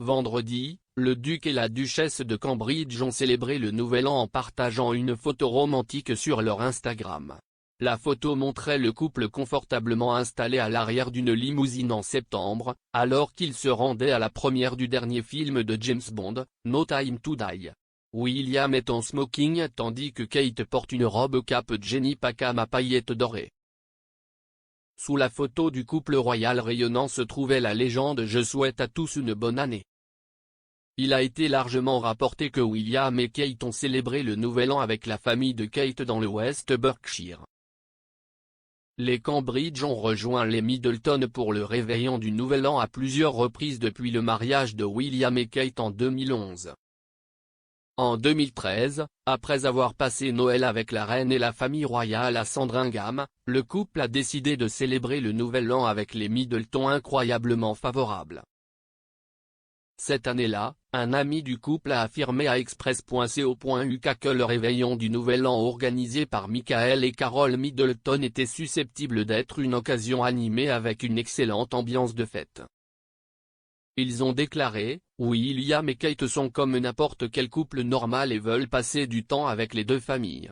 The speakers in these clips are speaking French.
Vendredi, le duc et la duchesse de Cambridge ont célébré le Nouvel An en partageant une photo romantique sur leur Instagram. La photo montrait le couple confortablement installé à l'arrière d'une limousine en septembre, alors qu'ils se rendaient à la première du dernier film de James Bond, No Time to Die. William est en smoking tandis que Kate porte une robe cape Jenny Packham à paillettes dorées. Sous la photo du couple royal rayonnant se trouvait la légende « Je souhaite à tous une bonne année ». Il a été largement rapporté que William et Kate ont célébré le Nouvel An avec la famille de Kate dans le West Berkshire. Les Cambridge ont rejoint les Middleton pour le réveillon du Nouvel An à plusieurs reprises depuis le mariage de William et Kate en 2011. En 2013, après avoir passé Noël avec la reine et la famille royale à Sandringham, le couple a décidé de célébrer le Nouvel An avec les Middleton incroyablement favorables. Cette année-là, un ami du couple a affirmé à Express.co.uk que le réveillon du Nouvel An organisé par Michael et Carol Middleton était susceptible d'être une occasion animée avec une excellente ambiance de fête. Ils ont déclaré « William et Kate sont comme n'importe quel couple normal et veulent passer du temps avec les deux familles.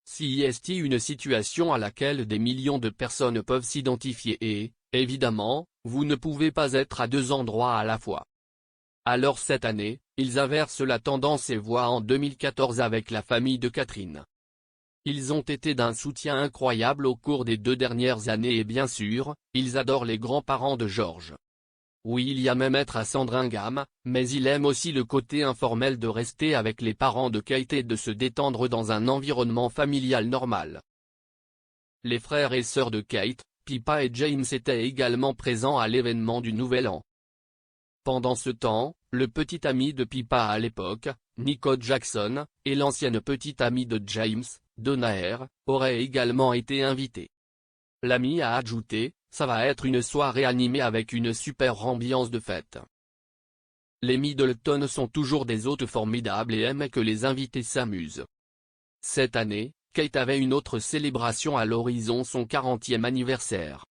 C'est une situation à laquelle des millions de personnes peuvent s'identifier et, évidemment, vous ne pouvez pas être à deux endroits à la fois. » Alors cette année, ils inversent la tendance et voient en 2014 avec la famille de Catherine. Ils ont été d'un soutien incroyable au cours des 2 dernières années et bien sûr, ils adorent les grands-parents de George. William aime être à Sandringham, mais il aime aussi le côté informel de rester avec les parents de Kate et de se détendre dans un environnement familial normal. Les frères et sœurs de Kate, Pippa et James étaient également présents à l'événement du Nouvel An. Pendant ce temps, le petit ami de Pippa à l'époque, Nico Jackson, et l'ancienne petite amie de James, Donaher, auraient également été invités. L'ami a ajouté « Ça va être une soirée animée avec une super ambiance de fête. » Les Middleton sont toujours des hôtes formidables et aiment que les invités s'amusent. Cette année, Kate avait une autre célébration à l'horizon, son 40e anniversaire.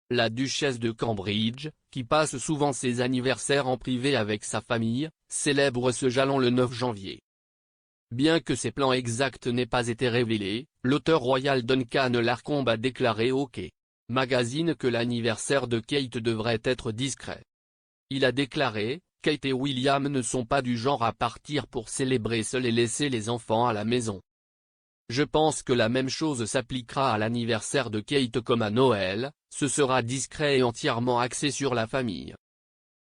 La duchesse de Cambridge, qui passe souvent ses anniversaires en privé avec sa famille, célèbre ce jalon le 9 janvier. Bien que ses plans exacts n'aient pas été révélés, l'auteur royal Duncan Larcombe a déclaré au Quai Magazine que l'anniversaire de Kate devrait être discret. Il a déclaré « Kate et William ne sont pas du genre à partir pour célébrer seuls et laisser les enfants à la maison. Je pense que la même chose s'appliquera à l'anniversaire de Kate comme à Noël, ce sera discret et entièrement axé sur la famille.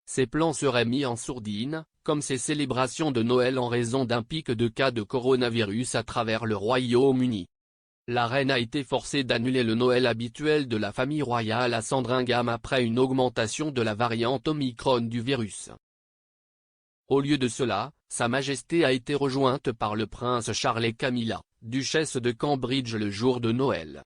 Ces plans seraient mis en sourdine, comme ces célébrations de Noël en raison d'un pic de cas de coronavirus à travers le Royaume-Uni. La reine a été forcée d'annuler le Noël habituel de la famille royale à Sandringham après une augmentation de la variante Omicron du virus. Au lieu de cela, Sa Majesté a été rejointe par le prince Charles et Camilla, duchesse de Cambridge le jour de Noël.